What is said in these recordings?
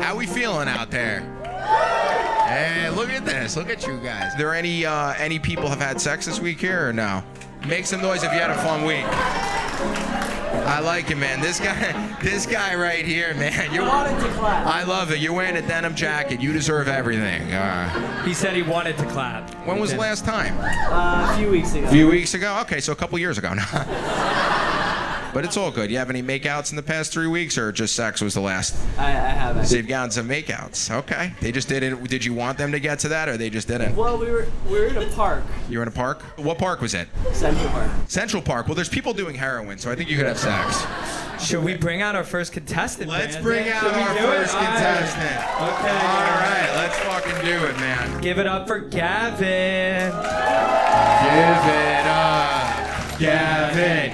How we feeling out there? Hey, look at this. Look at you guys. There any people have had sex this week here or no? Make some noise if you had a fun week. I like it, man. This guy right here, man. You wanted to clap. I love it. You're wearing a denim jacket. You deserve everything. He said he wanted to clap. When was the last time? A few weeks ago. A few weeks ago? Okay, so a couple years ago now. But it's all good. You have any makeouts in the past 3 weeks, or just sex was the last? I haven't. So you've gotten some makeouts. Okay. They just didn't. Did you want them to get to that, or they just didn't? Well, we were in a park. You were in a park? What park was it? Central Park. Central Park. Well, there's people doing heroin, so I think you could have sex. Should we bring out our first contestant? Let's man? bring out our first contestant. Okay. All right, let's fucking do it, man. Give it up for Gavin. Give it up. Gavin.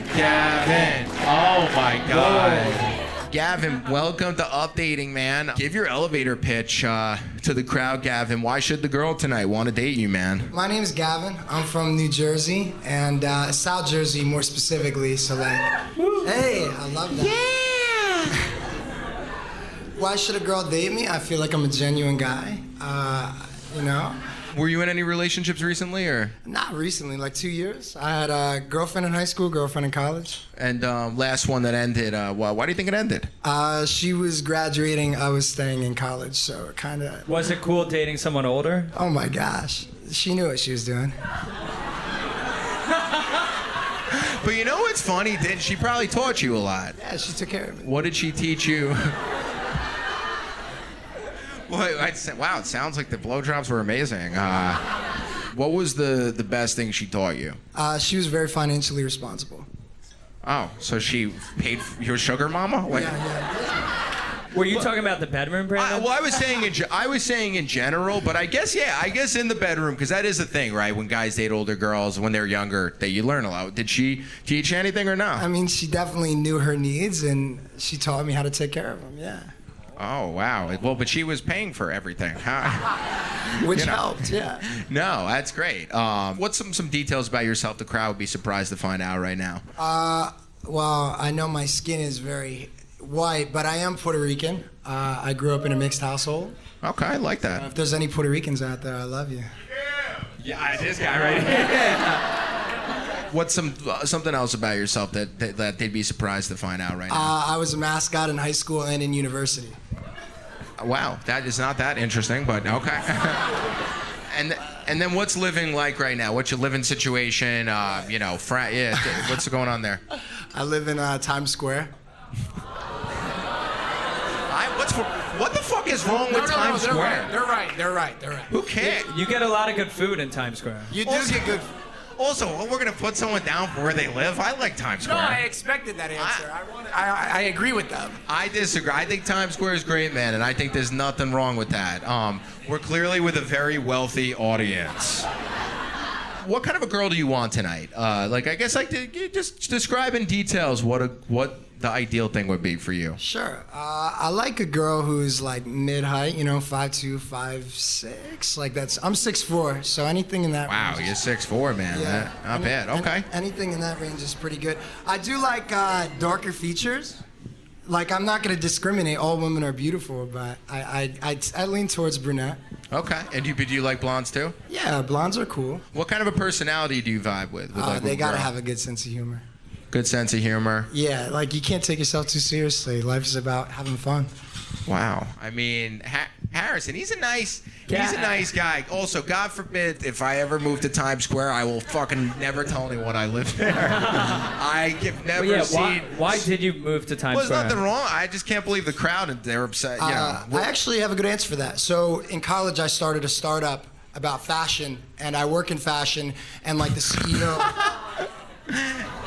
Oh my God. Gavin, welcome to UpDating, man. Give your elevator pitch to the crowd, Gavin. Why should the girl tonight want to date you, man? My name is Gavin. I'm from New Jersey, and South Jersey more specifically, so like, hey, I love that. Yeah! Why should a girl date me? I feel like I'm a genuine guy, you know? Were you in any relationships recently, or? Not recently, like 2 years. I had a girlfriend in high school, girlfriend in college. And last one that ended, why do you think it ended? She was graduating, I was staying in college, so it kind of... Was it cool dating someone older? Oh my gosh, she knew what she was doing. But you know what's funny? She probably taught you a lot. Yeah, she took care of me. What did she teach you? Wow, it sounds like the blowjobs were amazing. What was the best thing she taught you? She was very financially responsible. Oh, so she paid for your sugar mama? Like, Yeah. Were you talking about the bedroom, Brandon? well, I was saying in general, but I guess in the bedroom, because that is a thing, right? When guys date older girls when they're younger, that you learn a lot. Did she teach you anything or no? I mean, she definitely knew her needs, and she taught me how to take care of them, yeah. Oh, wow. Well, but she was paying for everything. Which helped, yeah. No, that's great. What's some details about yourself the crowd would be surprised to find out right now? Well, I know my skin is very white, but I am Puerto Rican. I grew up in a mixed household. Okay, I like that. If there's any Puerto Ricans out there, I love you. Yeah, this guy right here. What's something else about yourself that they'd be surprised to find out right now? I was a mascot in high school and in university. Wow, that is not that interesting, but okay. And then what's living like right now? What's your living situation? What's going on there? I live in Times Square. What the fuck is wrong with Times Square? They're right. Who cares? You get a lot of good food in Times Square. You do get good. Also, we're gonna put someone down for where they live. I like Times Square. No, I expected that answer. I agree with them. I disagree. I think Times Square is great, man, and I think there's nothing wrong with that. We're clearly with a very wealthy audience. What kind of a girl do you want tonight? I guess just describe in details what the ideal thing would be for you. Sure. I like a girl who's like mid-height, 5'2", 5'6". Like I'm 6'4", so anything in that Wow, range. you're 6'4", man. Yeah. Not bad. Okay. Anything in that range is pretty good. I do like darker features. Like, I'm not going to discriminate. All women are beautiful, but I lean towards brunette. Okay. And do you like blondes too? Yeah, blondes are cool. What kind of a personality do you vibe with? They got to have a good sense of humor. Good sense of humor. Yeah, like you can't take yourself too seriously. Life is about having fun. Wow. I mean, Harrison, he's a nice guy. Also, God forbid if I ever move to Times Square, I will fucking never tell anyone I live there. I have never seen. Why did you move to Times Square? Well, there's nothing wrong. I just can't believe the crowd and they're upset. I actually have a good answer for that. So in college, I started a startup about fashion, and I work in fashion, and like the CEO.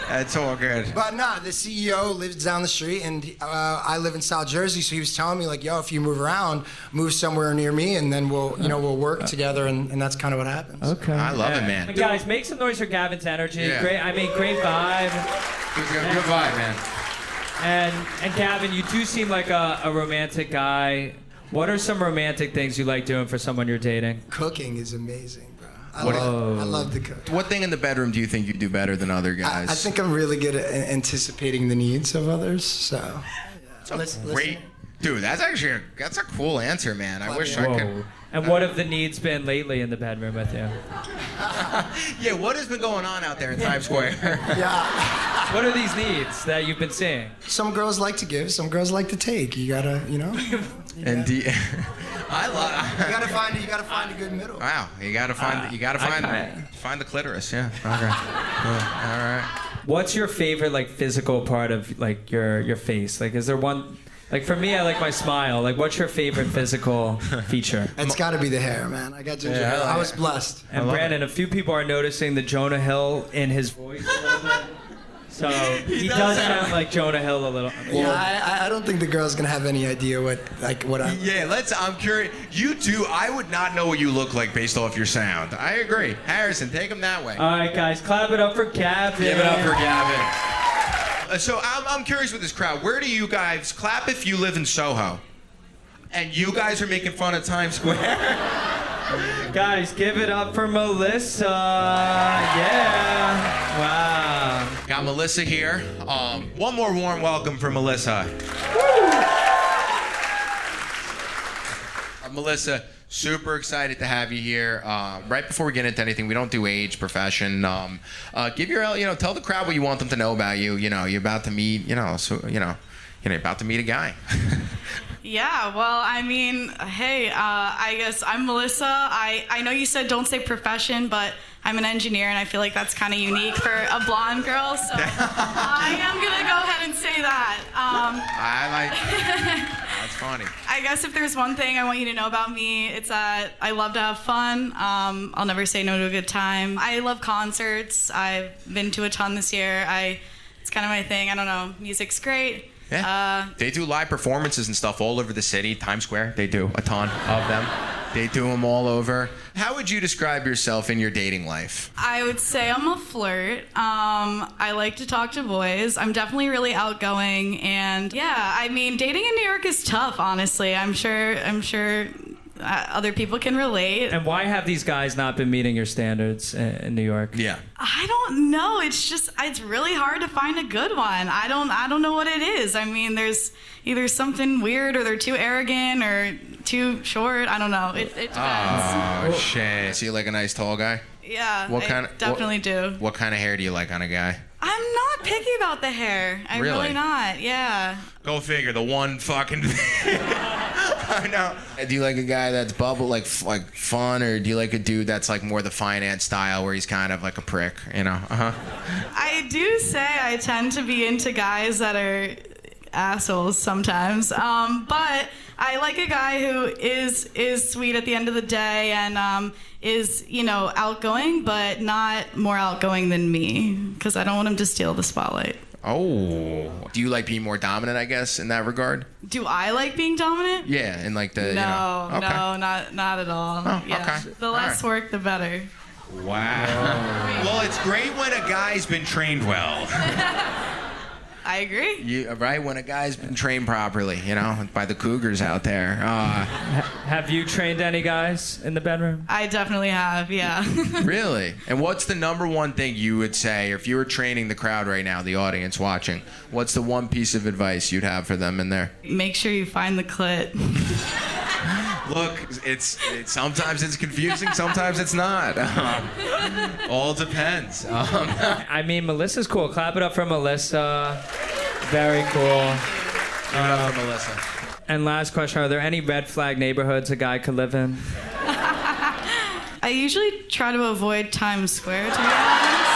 That's all good. But nah, the CEO lives down the street, and I live in South Jersey, so he was telling me like, yo, if you move around, move somewhere near me, and then we'll work together, and that's kind of what happens. Okay. I love it, man. Guys, make some noise for Gavin's energy. Yeah. Great vibe. Good vibe, man. And Gavin, you do seem like a romantic guy. What are some romantic things you like doing for someone you're dating? Cooking is amazing. I love to cook. What thing in the bedroom do you think you do better than other guys? I think I'm really good at anticipating the needs of others. So, It's Dude, that's a cool answer, man. I wish I could. Whoa. And what have the needs been lately in the bedroom with you? Yeah, what has been going on out there in Times Square? Yeah. What are these needs that you've been seeing? Some girls like to give, some girls like to take. You gotta, you know. And You gotta find a good middle. Wow, you gotta find the clitoris. Yeah. Okay. All right. What's your favorite like physical part of like your face? Like, is there one? Like for me, I like my smile. Like, what's your favorite physical feature? It's gotta be the hair, man. I got ginger Yeah, hair. I like I was it. blessed. And Brandon, a few people are noticing the Jonah Hill in his voice a little bit. So he does sound like Jonah Hill a little. Yeah, I don't think the girl's gonna have any idea what I. Yeah, I'm curious. You do. I would not know what you look like based off your sound. I agree. Harrison, take him that way. All right, guys, clap it up for Gavin. Give it up for Gavin. So I'm curious with this crowd. Where do you guys clap if you live in Soho? And you guys are making fun of Times Square? Guys, give it up for Melissa. Yeah. Wow. Got Melissa here. One more warm welcome for Melissa. Melissa, super excited to have you here. Right before we get into anything, we don't do age, profession. Give your, tell the crowd what you want them to know about you. You know, you're about to meet, you're about to meet a guy. Yeah, well, I mean, hey, I guess I'm Melissa. I know you said don't say profession, but I'm an engineer, and I feel like that's kind of unique for a blonde girl, so I am going to go ahead and say that. That's funny. I guess if there's one thing I want you to know about me, it's that I love to have fun. I'll never say no to a good time. I love concerts. I've been to a ton this year. It's kind of my thing. I don't know. Music's great. Yeah. They do live performances and stuff all over the city, Times Square. They do a ton of them. They do them all over. How would you describe yourself in your dating life? I would say I'm a flirt. I like to talk to boys. I'm definitely really outgoing, and yeah, I mean, dating in New York is tough, honestly. I'm sure other people can relate. And why have these guys not been meeting your standards in New York? Yeah. I don't know. It's really hard to find a good one. I don't know what it is. I mean, there's either something weird, or they're too arrogant, or too short. I don't know. It depends. Oh, shit. So you like a nice tall guy? Yeah, I definitely do. What kind of hair do you like on a guy? I'm not picky about the hair. I'm really not. Yeah. Go figure. The one fucking thing. I know. Do you like a guy that's bubble, like fun, or do you like a dude that's like more the finance style where he's kind of like a prick, you know? I do say I tend to be into guys that are assholes sometimes, but I like a guy who is sweet at the end of the day, and is outgoing, but not more outgoing than me, because I don't want him to steal the spotlight. Oh. Do you like being more dominant, I guess, in that regard? Do I like being dominant? Yeah, and like the No, Okay. no, not at all. Oh, yeah. okay. The less work, the better. Wow. Well, it's great when a guy's been trained well. I agree. Right, when a guy's been trained properly, by the cougars out there. Have you trained any guys in the bedroom? I definitely have, yeah. Really? And what's the number one thing you would say, if you were training the crowd right now, the audience watching, what's the one piece of advice you'd have for them in there? Make sure you find the clit. Look, it's sometimes it's confusing, sometimes it's not. All depends. I mean, Melissa's cool. Clap it up for Melissa. Very cool. Give it up for Melissa. And last question, are there any red flag neighborhoods a guy could live in? I usually try to avoid Times Square, to be honest.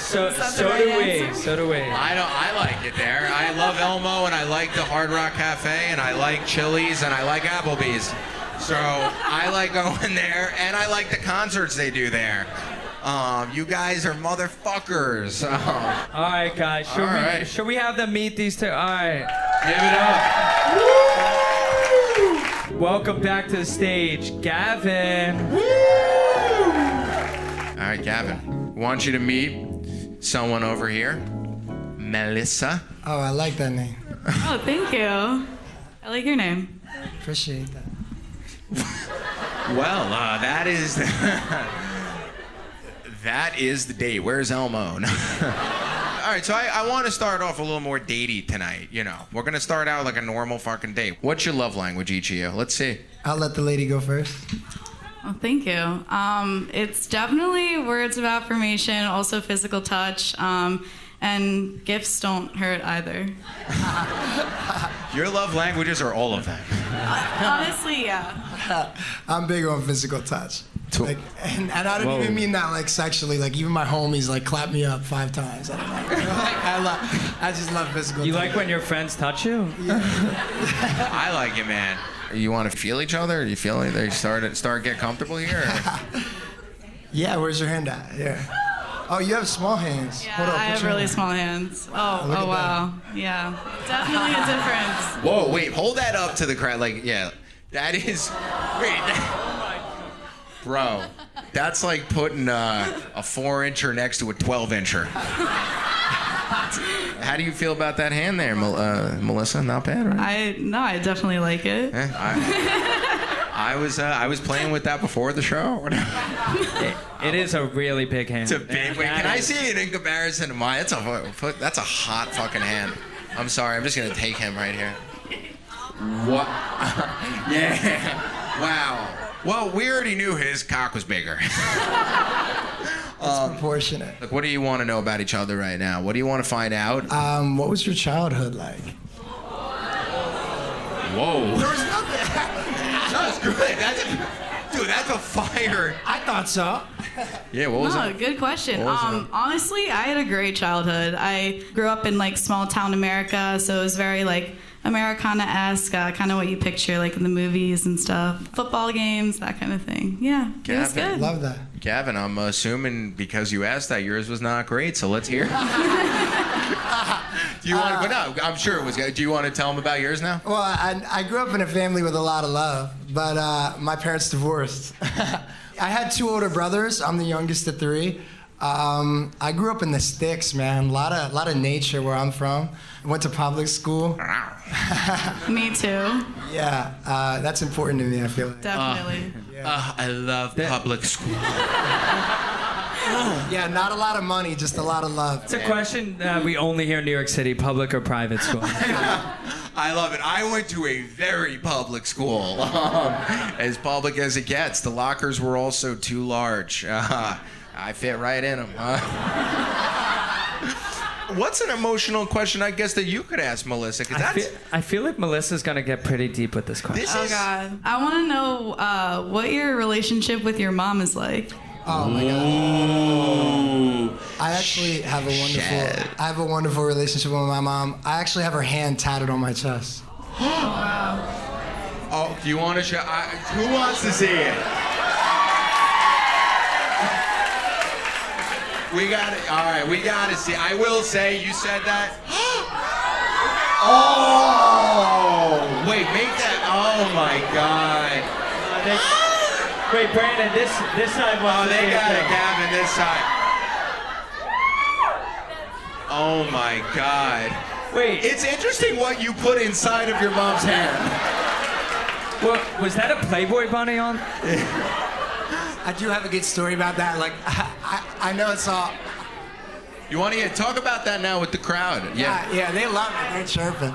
So do we. I like it there. I love Elmo, and I like the Hard Rock Cafe, and I like Chili's, and I like Applebee's. So I like going there, and I like the concerts they do there. You guys are motherfuckers. All right, guys. Should we have them meet these two? All right. Give it up. Welcome back to the stage, Gavin. All right, Gavin. Want you to meet someone over here, Melissa. Oh, I like that name. Oh, thank you. I like your name. Appreciate that. Well, that is that is the date. Where's Elmo? All right, so I want to start off a little more datey tonight. You know, we're gonna start out like a normal fucking date. What's your love language, each of you? Let's see. I'll let the lady go first. Oh, thank you. It's definitely words of affirmation, also physical touch, and gifts don't hurt either. Your love languages are all of them. Honestly, yeah. I'm big on physical touch. Cool. Like, and I don't even mean that like sexually. Like even my homies like clap me up 5 times. I don't know. Like, I just love physical. You touch. like when your friends touch you? I like it, man. You want to feel each other? You feel like they start get comfortable here? Or? Yeah, where's your hand at? Yeah. Oh, you have small hands. Yeah, Hold on, I put have your really hand. small hands. look at Oh wow. Yeah. Definitely a difference. Whoa, wait, hold that up to the crowd. Like, yeah, that is. Wait, bro, that's like putting a 4-incher next to a 12-incher. How do you feel about that hand there, Melissa? Not bad, right? I definitely like it. I was playing with that before the show. It is a really big hand. It's a big. Wait, can I see it in comparison to mine? That's a hot fucking hand. I'm sorry. I'm just gonna take him right here. What? Yeah. Wow. Well, we already knew his cock was bigger. It's proportionate. Look, what do you want to know about each other right now? What do you want to find out? What was your childhood like? Whoa. There was nothing. That's good. That's a fire. I thought so. Yeah, what was No, it? good question. What was it? Honestly, I had a great childhood. I grew up in like small town America, so it was very like Americana-esque, kind of what you picture like in the movies and stuff. Football games, that kind of thing. Yeah, it was Gavin. good. Love that. Gavin, I'm assuming because you asked that yours was not great, so let's hear. Do you want to? But no, I'm sure it was good. Do you want to tell them about yours now? Well, I grew up in a family with a lot of love, but my parents divorced. I had 2 older brothers. I'm the youngest of 3. I grew up in the sticks, man. A lot of nature where I'm from. I went to public school. Me too, Yeah, that's important to me, I feel like. definitely. I love public school. Yeah, not a lot of money, just a lot of love. It's a question we only hear in New York City, public or private school. I love it. I went to a very public school, as public as it gets. The lockers were also too large. I fit right in them. What's an emotional question, I guess, that you could ask Melissa? 'Cause I feel like Melissa's gonna get pretty deep with this question. Oh God, I want to know what your relationship with your mom is like. Oh my God. Ooh. I actually have a wonderful relationship with my mom. I actually have her hand tatted on my chest. Oh, do you want to show? Who wants to see it? We got it. All right, we got to see. I will say, you said that. Oh! Wait, make that. Oh my God. Wait, Brandon, this side Oh, wants to they see got it it, too. Gavin, this side. Oh my God. Wait, It's interesting what you put inside of your mom's hand. was that a Playboy bunny on? I do have a good story about that. Like, I know it's all. You want to talk about that now with the crowd? Yeah, they love it. They're chirping.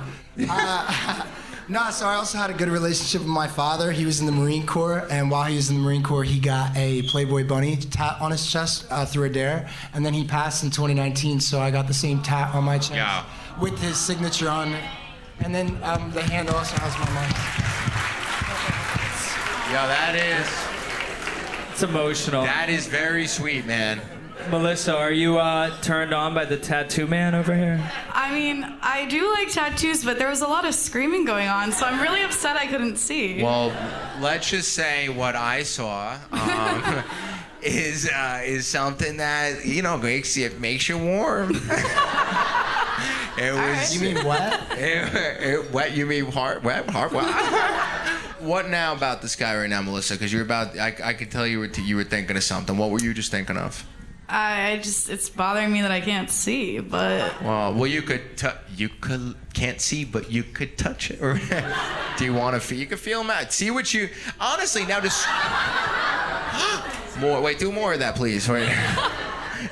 No, so I also had a good relationship with my father. He was in the Marine Corps, and while he was in the Marine Corps, he got a Playboy bunny tat on his chest through a dare, and then he passed in 2019, so I got the same tat on my chest Yeah. with his signature on it. And then the hand also has my mom. Yeah, It's emotional. that is very sweet, man. Melissa, are you turned on by the tattoo man over here? I mean, I do like tattoos, but there was a lot of screaming going on, so I'm really upset I couldn't see. Well, let's just say what I saw is something that makes you warm. It was. You mean what? Wet? You mean hard? Wet? Hard? What? What now about this guy right now, Melissa? Because you're about. I could tell you were thinking of something. What were you just thinking of? It's bothering me that I can't see, but Well, you can't see, but you could touch it. Or do you want to feel? You can feel them out. See what you. Honestly, now just more. Wait, do more of that, please. Wait.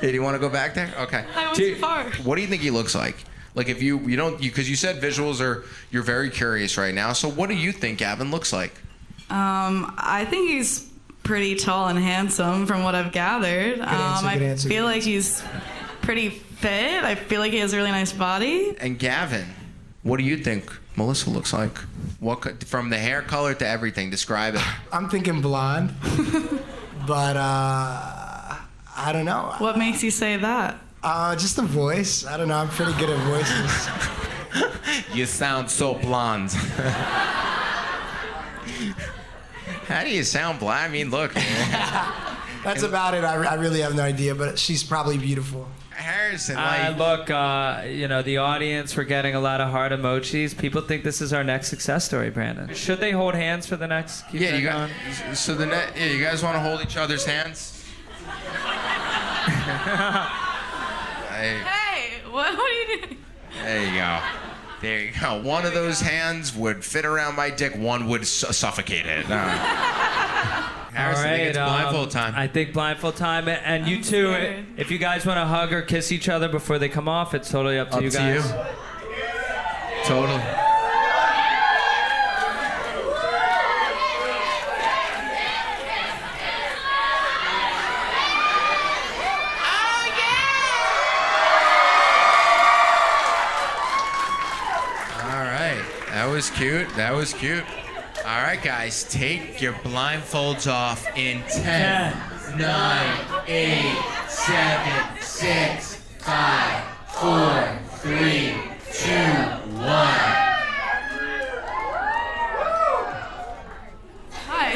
Hey, do you want to go back there? Okay. I went too far. What do you think he looks like? Like if you don't, because you said visuals are, you're very curious right now. So what do you think Gavin looks like? I think he's pretty tall and handsome from what I've gathered. I feel like he's pretty fit. I feel like he has a really nice body. And Gavin, what do you think Melissa looks like? From the hair color to everything, describe it. I'm thinking blonde, but I don't know. What makes you say that? Just the voice. I don't know. I'm pretty good at voices. You sound so blonde. How do you sound blonde? I mean, look. That's about it. I really have no idea, but she's probably beautiful. Harrison, Look, the audience, we're getting a lot of heart emojis. People think this is our next success story, Brandon. Should they hold hands for the next? Yeah, you guys. So you guys want to hold each other's hands? Hey, what are you doing? There you go. There you go. One of those hands would fit around my dick. One would suffocate it. Harrison, I think it's blindfold time. I think blindfold time. And you two, if you guys want to hug or kiss each other before they come off, it's totally up to you guys. Totally. That was cute. That was cute. All right, guys, take your blindfolds off in 10, 9, 8, 7, 6, 5, 4, 3, 2, 1. Hi.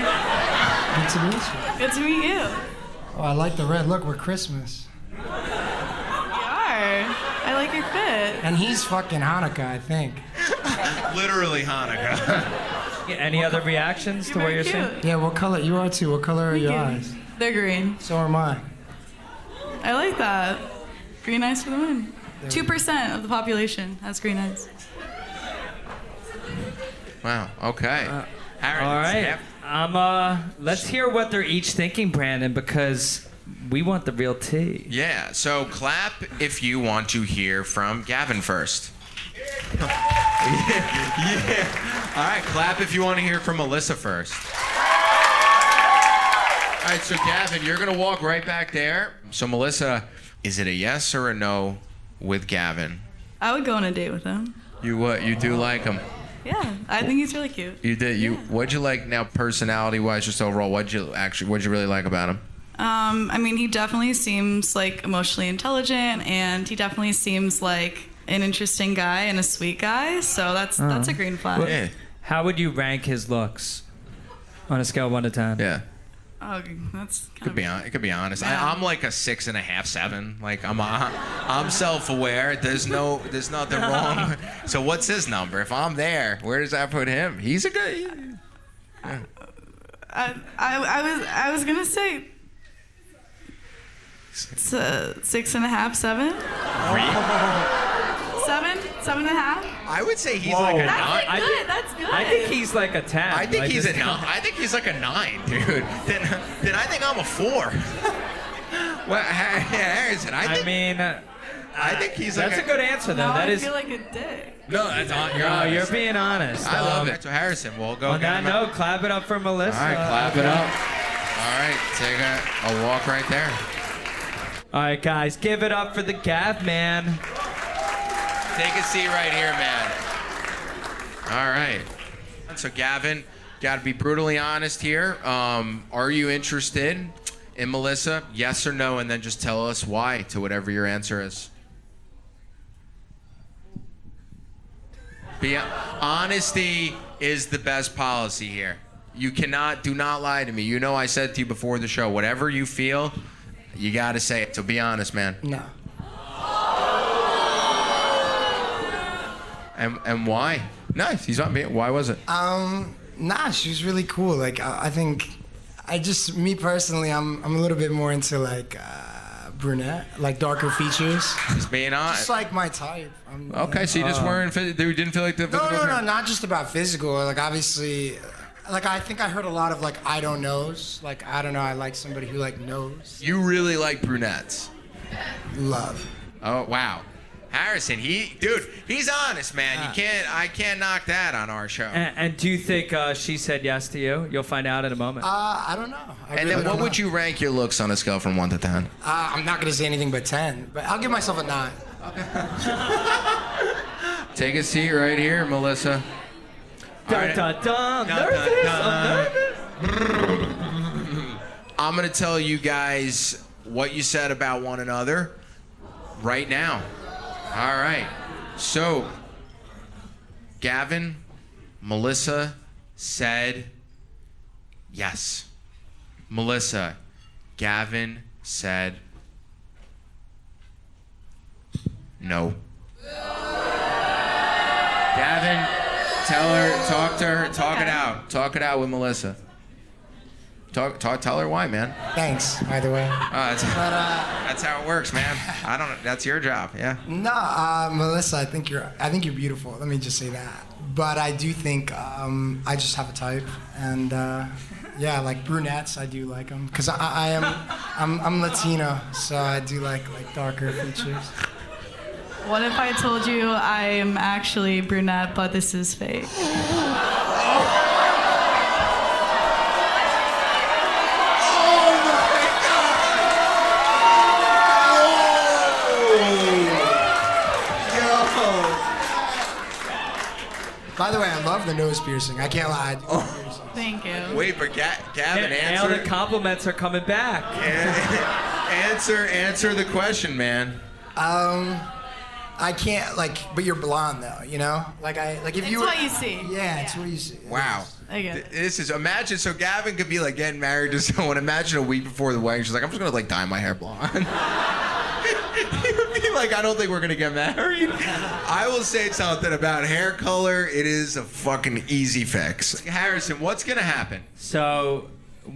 Good to meet you. Good to meet you. Oh, I like the red. Look, we're Christmas. You are. I like your fit. And he's fucking Hanukkah, I think. Literally Hanukkah. Any other reactions to what you're saying? Yeah, what color? You are too. What color are your eyes? They're green. So are mine. I like that. Green eyes for the win. 2% of the population has green eyes. Wow. Okay. All right. Let's hear what they're each thinking, Brandon, because we want the real tea. Yeah. So clap if you want to hear from Gavin first. Yeah. All right, clap if you want to hear from Melissa first. All right, so Gavin, you're going to walk right back there. So Melissa, is it a yes or a no with Gavin? I would go on a date with him. You what? You do like him? Yeah, I think he's really cute. You did. What'd you like now, personality-wise, just overall? What'd you really like about him? I mean, he definitely seems like emotionally intelligent, and he definitely seems like an interesting guy and a sweet guy. So that's a green flag. Yeah. How would you rank his looks on a scale of 1 to 10? Yeah. Oh, that's It could be honest. Yeah. I'm like a 6.5, 7. Like I'm self-aware. There's nothing wrong. So what's his number? If I'm there, where does that put him? He's a good. Yeah. I was gonna say it's 6.5, 7. 7.5. I would say he's like a 9. That's good. I think he's like a 10. I think he's a 9. I think he's like a 9, dude. Then I think I'm a 4. Well, Harrison, I think he's like That's a good answer, though. No, That I is. feel like a dick. No, that's on. You're being honest. I love it. So Harrison, we'll go. On that note, clap it up for Melissa. All right, clap it up. All right, take a walk right there. All right, guys, give it up for the Gav man. Take a seat right here, man. All right. So Gavin, got to be brutally honest here. Are you interested in Melissa? Yes or no, and then just tell us why to whatever your answer is. Honesty is the best policy here. Do not lie to me. You know I said to you before the show, whatever you feel, you got to say it. So be honest, man. No. And why? Nice. He's not being. Why was it? Nah, she was really cool. Like I think, me personally, I'm a little bit more into like brunette, like darker features. Just being honest. Just like my type. Okay, so you just weren't. You didn't feel like the. No, not just about physical. Like obviously, like I think I heard a lot of like I don't knows. Like I don't know. I like somebody who like knows. You really like brunettes. Love. Oh wow, Harrison, he's honest, man. I can't knock that on our show. And do you think she said yes to you? You'll find out in a moment. I don't know. And then what would you rank your looks on a scale from 1 to 10? I'm not gonna say anything but 10, but I'll give myself a 9. Take a seat right here, Melissa. Dun, dun, dun. Nervous. I'm nervous. I'm gonna tell you guys what you said about one another right now. All right. So, Gavin, Melissa said yes. Melissa, Gavin said no. Gavin, tell her, talk it out with Melissa. Tell her why, man. Thanks, by the way. That's how it works, man. That's your job, yeah. No, Melissa, I think you're beautiful. Let me just say that. But I do think I just have a type, and yeah, like brunettes, I do like them because I'm Latino, so I do like darker features. What if I told you I'm actually brunette, but this is fake? By the way, I love the nose piercing. I can't lie. I do love piercing. Thank you. Wait, but Gavin, Now the answer. compliments are coming back. Answer the question, man. I can't but you're blonde though, you know? If It's you were, what you see. Yeah, it's what you see. Wow. I get it. This is imagine. So Gavin could be getting married to someone. Imagine a week before the wedding, she's like, I'm just gonna dye my hair blonde. He would be like, I don't think we're gonna get married. I will say something about hair color. It is a fucking easy fix. Harrison, what's gonna happen? So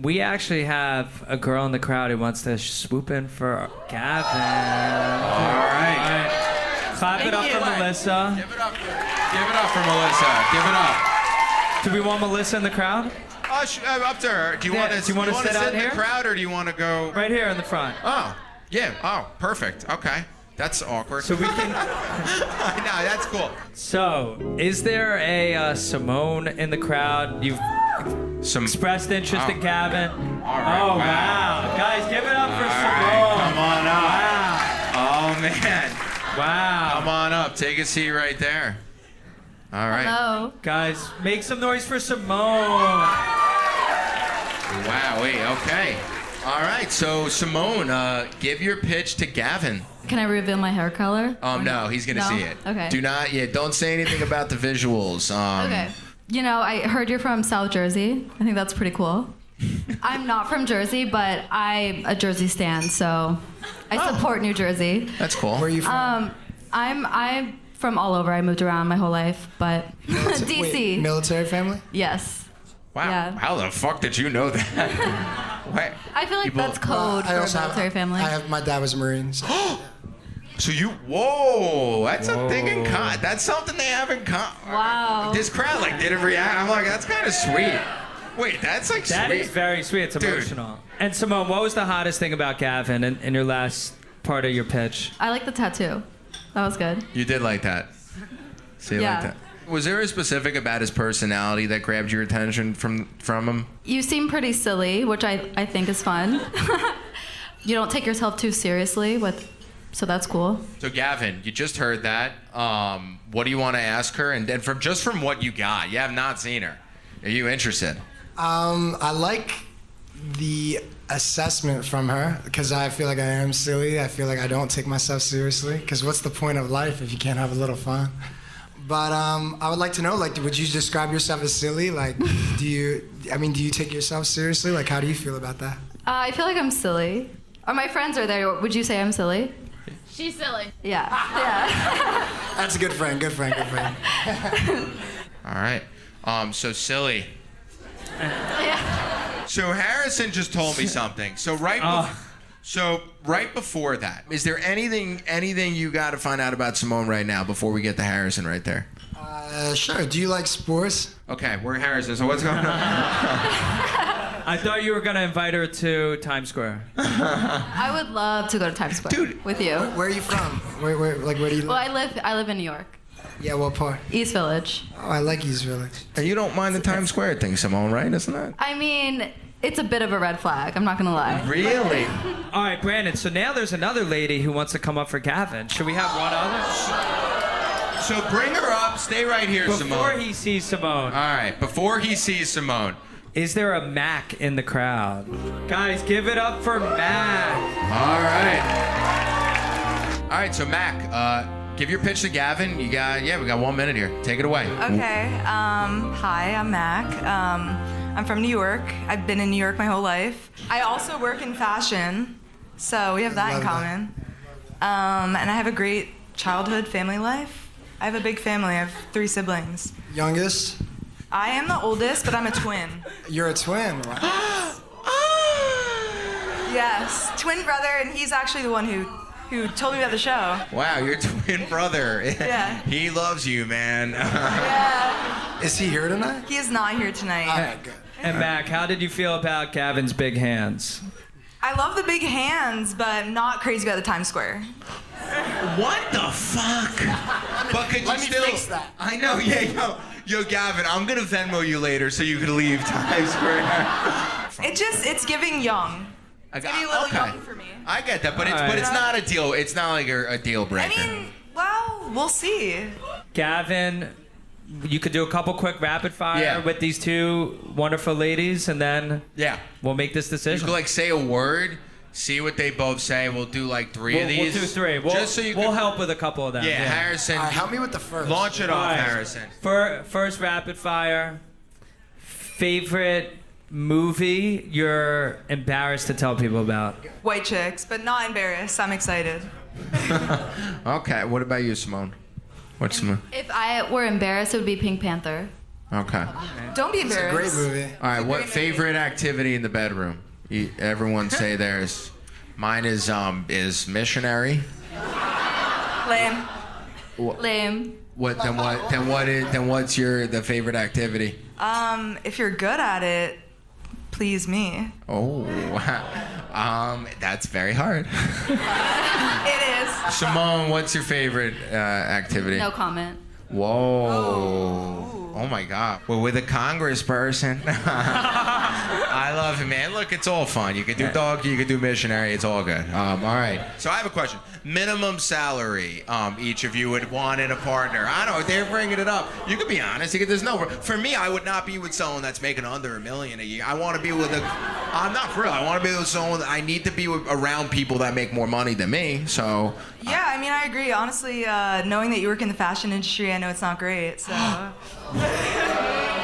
we actually have a girl in the crowd who wants to swoop in for Gavin. All right. Clap it up for Melissa. Give it up for Melissa. Give it up. Do we want Melissa in the crowd? Up to her. Do you want to sit out sit in here? the crowd or do you want to go? Right here in the front. Oh, yeah. Oh, perfect. Okay. That's awkward. So we can. No, that's cool. So, is there a Simone in the crowd? You've expressed interest in Gavin. All right. Oh wow, guys, give it up for Simone. All right, come on up. Wow. Oh man. Wow. Come on up. Take a seat right there. All right. Hello. Guys, make some noise for Simone. Wow. Wait. Okay. All right. So Simone, give your pitch to Gavin. Can I reveal my hair color? No, he's gonna No? see it. Okay. Do not. Yeah. Don't say anything about the visuals. Okay. You know, I heard you're from South Jersey. I think that's pretty cool. I'm not from Jersey, but I'm a Jersey stan, so I support New Jersey. That's cool. Where are you from? I'm from all over. I moved around my whole life, but DC. Wait, military family? Yes. Wow. Yeah. How the fuck did you know that? Wait. I feel like People- that's code for a military family. My dad was a Marine. So. So whoa, that's a thing in common. That's something they have in common. Wow. This crowd didn't react. I'm like, that's kind of sweet. Wait, that's That sweet. is very sweet. It's Dude. emotional. And Simone, what was the hottest thing about Gavin in your last part of your pitch? I like the tattoo. That was good. You did like that. See, Yeah. like that. Was there a specific about his personality that grabbed your attention from him? You seem pretty silly, which I think is fun. You don't take yourself too seriously, so that's cool. So Gavin, you just heard that. What do you want to ask her? And then from what you got, you have not seen her. Are you interested? I like the assessment from her because I feel like I am silly. I feel like I don't take myself seriously because what's the point of life if you can't have a little fun? But I would like to know, would you describe yourself as silly? Do you take yourself seriously? How do you feel about that? I feel like I'm silly. My friends are there. Would you say I'm silly? She's silly. Yeah. Yeah. That's a good friend. Good friend. Good friend. All right. So silly. Yeah. So Harrison just told me something. So right before that, is there anything you got to find out about Simone right now before we get to Harrison right there? Sure. Do you like sports? Okay, we're Harrison. So what's going on? I thought you were gonna invite her to Times Square. I would love to go to Times Square Dude. with you. Where are you from? Where do you live? Well, I live in New York, Yeah, what part? East Village. Oh, I like East Village. And you don't mind the Times Square thing, Simone, right? Isn't it? I mean, it's a bit of a red flag. I'm not gonna lie. Really? All right, Brandon. So now there's another lady who wants to come up for Gavin. Should we have one other? So bring her up. Stay right here, Before Simone. he sees Simone, All right, before he sees Simone. is there a Mac in the crowd? Guys, give it up for Mac. All right. All right, so Mac, give your pitch to Gavin. We got 1 minute here. Take it away. Okay. Hi, I'm Mac. I'm from New York. I've been in New York my whole life. I also work in fashion, so we have that in Love that. common. And I have a great childhood family life. I have a big family. I have 3 siblings. Youngest? I am the oldest, but I'm a twin. You're a twin. Wow. Yes, twin brother, and he's actually the one who told me about the show. Wow, your twin brother. Yeah. He loves you, man. Yeah. Is he here tonight? He is not here tonight. All right, good. And Mac, how did you feel about Gavin's big hands? I love the big hands, but not crazy about the Times Square. What the fuck? But could you Let me still? fix that. I know. Yeah, yo, Gavin. I'm gonna Venmo you later so you can leave Times Square. It's giving young. Maybe a little young for me. I get that, but All it's right. not a deal. It's not like a deal I breaker. mean, well, we'll see. Gavin, you could do a couple quick rapid fire Yeah. with these 2 wonderful ladies, and then Yeah. we'll make this You decision. could like say a word, see what they both say. We'll do like 3 of We'll these. do 3. Just so you we'll can. help with a couple of them. Yeah, Harrison. All right, help me with the first. Launch it All off, right. Harrison. First rapid fire. Favorite movie you're embarrassed to tell people about? White chicks, but not embarrassed. I'm excited. Okay. What about you, Simone? What's Simone? If I were embarrassed, it would be Pink Panther. Okay. Don't be It's a embarrassed. great movie. All right. What favorite activity in the bedroom? Everyone say theirs. Mine is missionary. Lame. Lame. What's the favorite activity? If you're good at it, please me. Oh, that's very hard. It is. Simone, what's your favorite activity? No comment. Whoa. Oh my God. We're with a congressperson. I love it, man. Look, it's all fun. You can do dog, you can do missionary. It's all good. All right. So I have a question. Minimum salary each of you would want in a partner. I don't know. They're bringing it up. You could be honest. There's no. For me, I would not be with someone that's making under $1 million a year. I want to be with I'm not for real. I want to be with someone. I need to be around people that make more money than me. So. Yeah, I mean, I agree. Honestly, knowing that you work in the fashion industry, I know it's not great. So.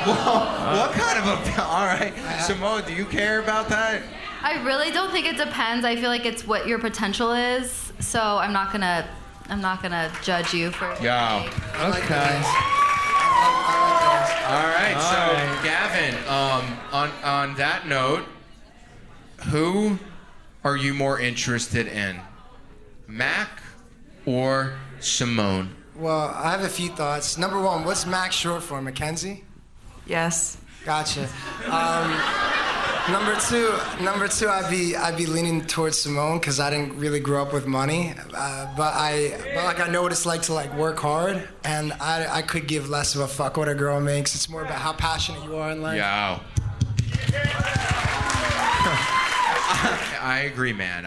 What kind of a? All right, Simone, do you care about that? I really don't think it depends. I feel like it's what your potential is. So I'm not gonna judge you for. Yo. Okay. All right. All So, right. Gavin, on that note, who are you more interested in, Mac or Simone? Well, I have a few thoughts. Number 1, what's Max short for? Mackenzie? Yes. Gotcha. Number two, I'd be leaning towards Simone because I didn't really grow up with money, but I know what it's like to like work hard, and I could give less of a fuck what a girl makes. It's more about how passionate you are in life. Yo. I agree, man.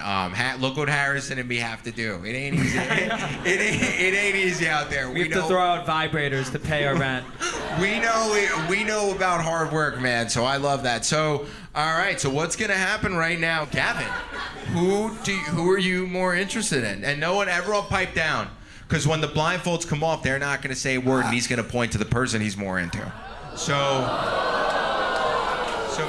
Look what Harrison and me have to do. It ain't easy. It ain't easy out there. We have to throw out vibrators to pay our rent. We know about hard work, man. So I love that. So, all right. So what's gonna happen right now, Gavin? Who are you more interested in? And everyone pipe down, because when the blindfolds come off, they're not gonna say a word, and he's gonna point to the person he's more into. So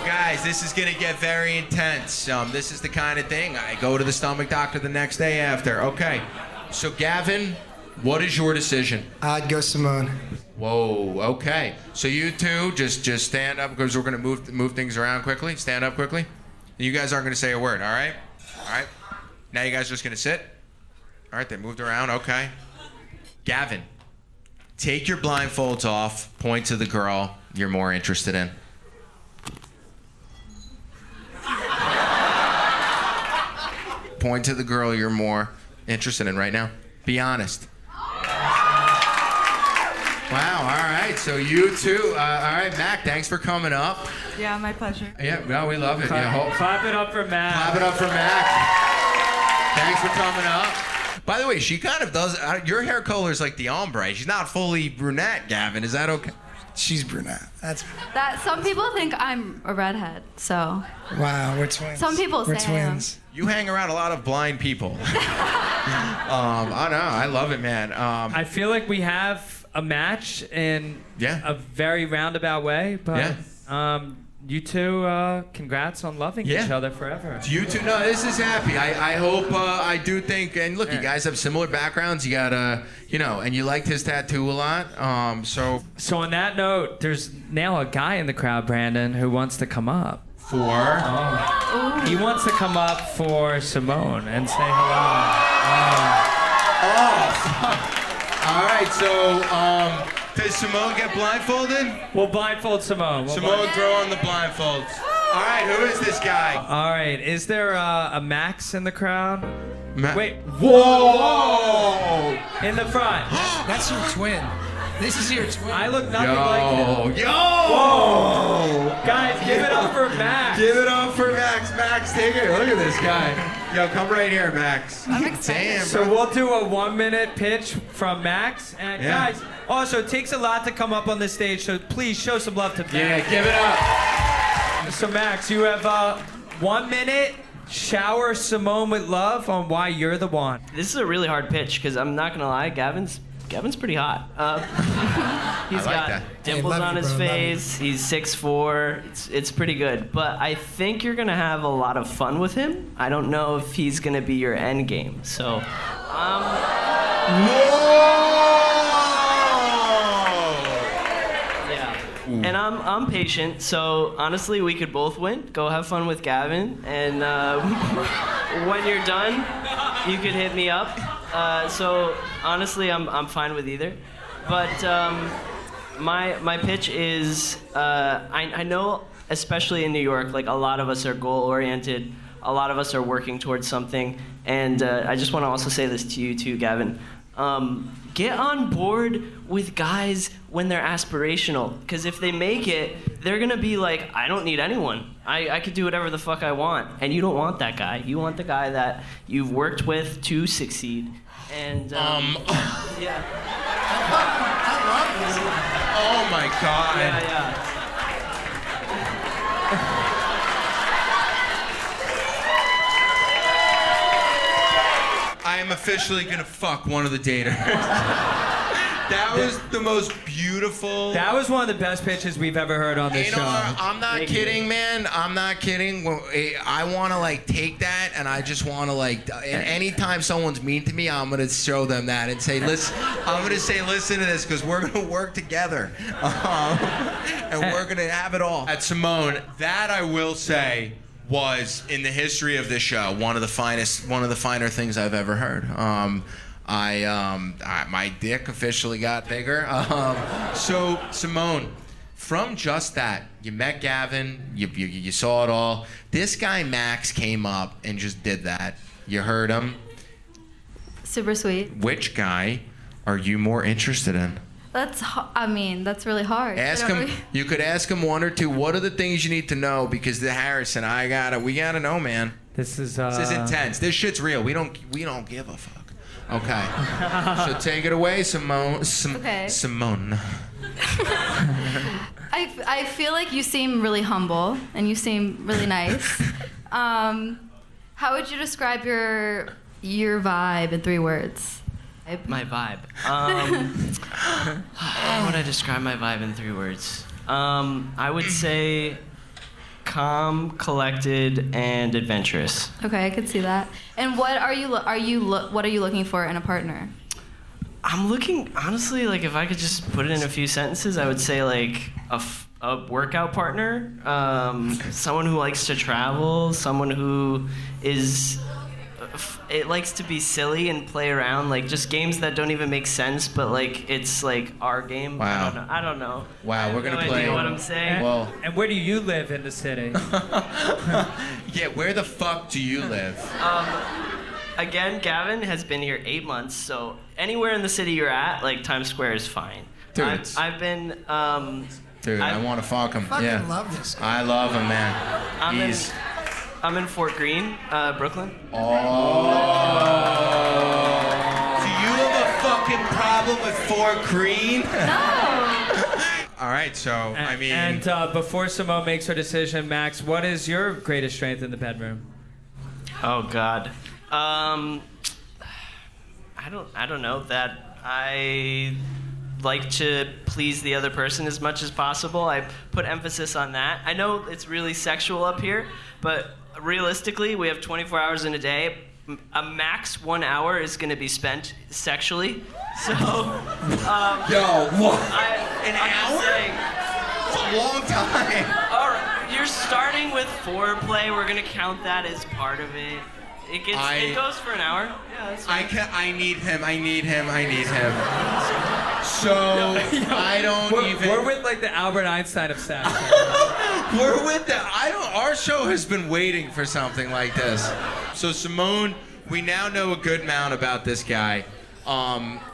guys, this is gonna get very intense. This is the kind of thing I go to the stomach doctor the next day after. Okay. So Gavin, what is your decision? I'd go Simone. Whoa. Okay. So you two just stand up because we're gonna move things around quickly. Stand up quickly. You guys aren't gonna say a word. All right. All right. Now you guys are just gonna sit. All right. They moved around. Okay. Gavin, take your blindfolds off. Point to the girl you're more interested in. point to the girl you're more interested in right now. Be honest. Wow, all right, so you two. All right, Mac, thanks for coming up. Yeah, my pleasure. Yeah, no, we love it. Yeah, Clap it up for Matt. clap it up for Mac. Thanks for coming up. By the way, she kind of does, your hair color is like the ombre. She's not fully brunette, Gavin. Is that okay? She's brunette. That's That some people think I'm a redhead, so wow. We're twins. Some people we're say I am. twins. You hang around a lot of blind people. I know, I love it, man. I feel like we have a match in a very roundabout way, but you two, congrats on loving each other forever. You two, no, this is happy. I hope, I do think, and look, you guys have similar backgrounds. You got, and you liked his tattoo a lot. So on that note, there's now a guy in the crowd, Brandon, who wants to come up. He wants to come up for Simone and say hello. All right, so does Simone get blindfolded? We'll blindfold Simone. Simone, throw on the blindfolds. All right, who is this guy? All right, is there a Max in the crowd? Wait. Whoa! In the front. That's your twin. This is your twin. I look nothing like him. Yo! Whoa! Guys, give it up for Max. Give it up for Max. Max, take it. Look at this guy. Yo, come right here, Max. I'm excited. Damn, So we'll do a 1-minute pitch from Max. And guys, also, it takes a lot to come up on the stage, so please show some love to Max. Yeah, give it up. So Max, you have 1 minute. Shower Simone with love on why you're the one. This is a really hard pitch because I'm not gonna lie, Gavin's pretty hot. He's got that. dimples on his face. He's 6'4". It's pretty good. But I think you're gonna have a lot of fun with him. I don't know if he's gonna be your end game. So, yeah. And I'm patient. So honestly, we could both win. Go have fun with Gavin, and when you're done, you could hit me up. So honestly, I'm fine with either. But my pitch is I know, especially in New York, like a lot of us are goal oriented. A lot of us are working towards something. And I just want to also say this to you too, Gavin. Get on board with guys when they're aspirational. Because if they make it, they're going to be like, I don't need anyone. I could do whatever the fuck I want. And you don't want that guy. You want the guy that you've worked with to succeed. And, yeah. Oh my God. Yeah. I am officially gonna fuck one of the daters. That was the most beautiful. That was one of the best pitches we've ever heard on this show. I'm not kidding, man. I'm not kidding. I want to like take that, and I just want to like. Anytime someone's mean to me, I'm gonna show them that and say, listen. I'm gonna say, listen to this, because we're gonna work together, and we're gonna have it all. At Simone, that I will say was in the history of this show one of the finer things I've ever heard. My dick officially got bigger. So Simone, from just that, you met Gavin, you saw it all. This guy Max came up and just did that. You heard him. Super sweet. Which guy are you more interested in? That's really hard. Ask him. You could ask him one or two. What are the things you need to know? Because the Harrison, we gotta know, man. This is intense. This shit's real. We don't give a fuck. Okay. So take it away, Simone. Okay. Simone. I feel like you seem really humble and you seem really nice. How would you describe your vibe in 3 words? My vibe. How would I describe my vibe in 3 words? I would say calm, collected, and adventurous. Okay, I could see that. And what are you looking for in a partner? I'm looking, honestly, like if I could just put it in a few sentences, I would say like a workout partner, someone who likes to travel, someone who it likes to be silly and play around, like just games that don't even make sense, but like it's like our game. Wow. I don't know. Wow, we're gonna no play. idea what I'm saying. Well. And where do you live in the city? Yeah, where the fuck do you live? again, Gavin has been here 8 months, so anywhere in the city you're at, like Times Square is fine. Dude, I've been. Dude, I want to fuck him. Fucking Yeah. love this guy. I love him, man. I'm in Fort Greene, Brooklyn. Oh. Do you have a fucking problem with Fort Greene? No. All right, so, I mean... And before Simone makes her decision, Max, what is your greatest strength in the bedroom? Oh God. I don't know that I like to please the other person as much as possible. I put emphasis on that. I know it's really sexual up here, but realistically, we have 24 hours in a day. A max 1 hour is going to be spent sexually. So, Yo, what? An hour? It's a long time. All right, you're starting with foreplay. We're going to count that as part of it. It goes for an hour. Yeah, that's fine. I need him. So, I don't even... We're with like the Albert Einstein of sex. We're with the... Our show has been waiting for something like this. So, Simone, we now know a good amount about this guy.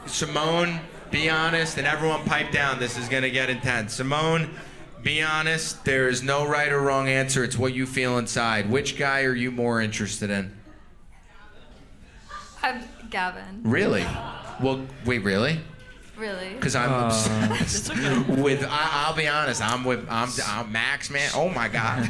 Simone, be honest, and everyone pipe down. This is going to get intense. Simone, be honest. There is no right or wrong answer. It's what you feel inside. Which guy are you more interested in? I'm Gavin. Really? Well, wait, really? Really? Because I'm obsessed with. I'll be honest. I'm Max, man. Oh my God.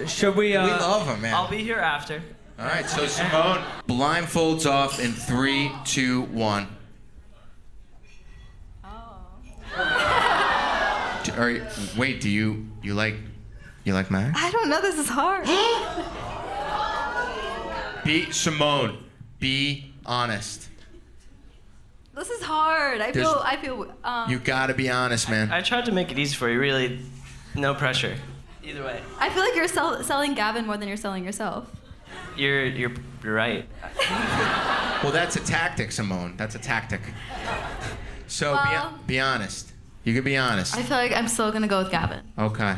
Should we? We love him, man. I'll be here after. All right, so Simone, blindfolds off in 3, 2, 1. Wait, do you like Max? I don't know. This is hard. Simone, be honest. This is hard. I feel. You gotta be honest, man. I tried to make it easy for you. Really, no pressure. Either way. I feel like you're selling Gavin more than you're selling yourself. You're right. Well, that's a tactic, Simone. That's a tactic. So Well- be honest. You can be honest. I feel like I'm still gonna go with Gavin. Okay.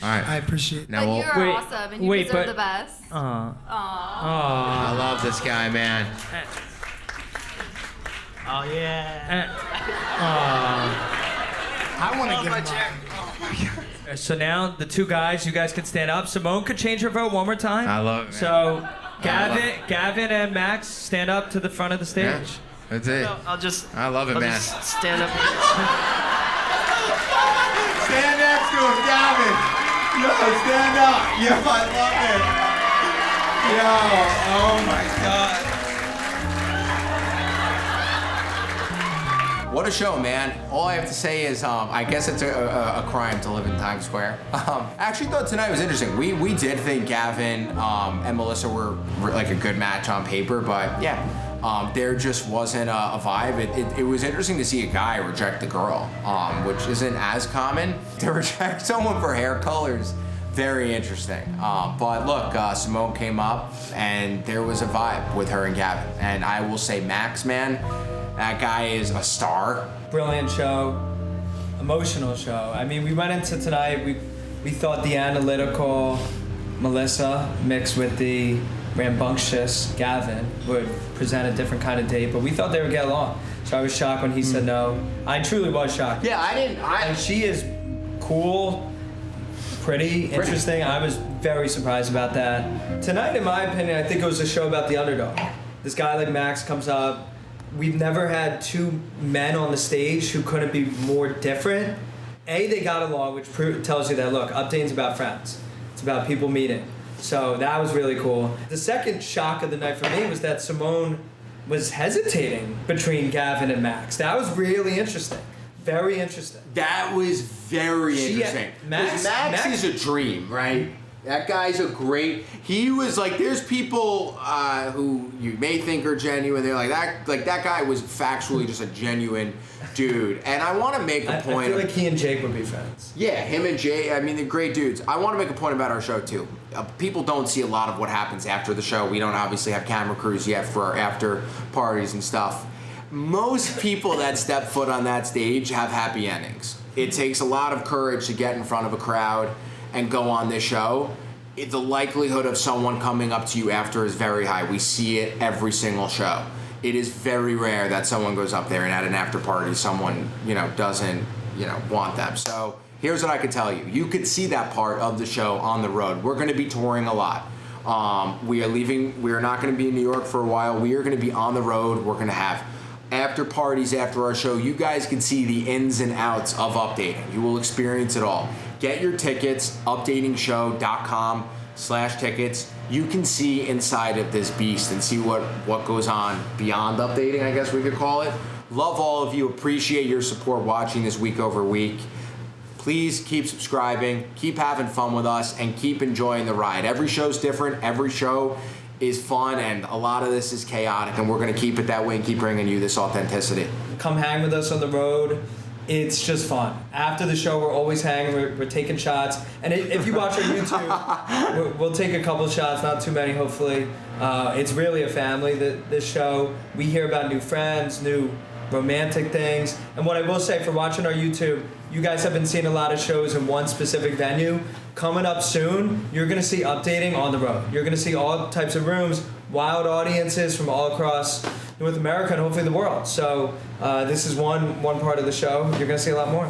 All right. I appreciate Now But we'll, you're awesome and you deserve the best. I love this guy, man. Oh yeah. I want to give my him chair. So now the two guys, you guys can stand up. Simone could change her vote one more time. I love it, man. So Gavin and Max stand up to the front of the stage. Yeah, that's it. No, I love it, man. just stand up. Stand next to him, Gavin. Yo, stand up. Yo, I love it. Yo, oh my God. What a show, man. All I have to say is, I guess it's a crime to live in Times Square. I actually thought tonight was interesting. We did think Gavin and Melissa were like a good match on paper, but yeah, there just wasn't a vibe. It was interesting to see a guy reject a girl, which isn't as common. To reject someone for hair colors, very interesting. But look, Simone came up and there was a vibe with her and Gavin. And I will say, Max, man, that guy is a star. Brilliant show, emotional show. I mean, we went into tonight, we thought the analytical Melissa mixed with the rambunctious Gavin would present a different kind of date, but we thought they would get along. So I was shocked when he said no. I truly was shocked. Yeah, And she is cool, pretty, interesting. I was very surprised about that. Tonight, in my opinion, I think it was a show about the underdog. This guy like Max comes up. We've never had two men on the stage who couldn't be more different. They got along, which tells you that, look, UpDating's about friends. It's about people meeting. So that was really cool. The second shock of the night for me was that Simone was hesitating between Gavin and Max. That was really interesting. Very interesting. That was very interesting. Max is a dream, right? That guy's a great. He was like, there's people who you may think are genuine. They're like that. Like that guy was factually just a genuine dude. And I want to make a point. I feel like he and Jake would be friends. Yeah, him and Jay. I mean, they're great dudes. I want to make a point about our show too. People don't see a lot of what happens after the show. We don't obviously have camera crews yet for our after parties and stuff. Most people that step foot on that stage have happy endings. It takes a lot of courage to get in front of a crowd and go on this show. the likelihood of someone coming up to you after is very high. We see it every single show. It is very rare that someone goes up there and at an after party someone, doesn't, want them. So here's what I could tell you. You could see that part of the show on the road. We're going to be touring a lot. We are leaving. We are not going to be in New York for a while. We are going to be on the road. We're going to have after parties after our show. You guys can see the ins and outs of UpDating. You will experience it all. Get your tickets, updatingshow.com/tickets. You can see inside of this beast and see what goes on beyond UpDating, I guess we could call it. Love all of you. Appreciate your support watching this week over week. Please keep subscribing, keep having fun with us, and keep enjoying the ride. Every show's different. Every show is fun, and a lot of this is chaotic, and we're going to keep it that way and keep bringing you this authenticity. Come hang with us on the road. It's just fun. After the show, we're always hanging. We're taking shots. And if you watch our YouTube, we'll take a couple shots, not too many, hopefully. It's really a family, this show. We hear about new friends, new romantic things. And what I will say for watching our YouTube, you guys have been seeing a lot of shows in one specific venue. Coming up soon, you're going to see UpDating on the road. You're going to see all types of rooms, wild audiences from all across North America and hopefully the world. So this is one part of the show. You're going to see a lot more.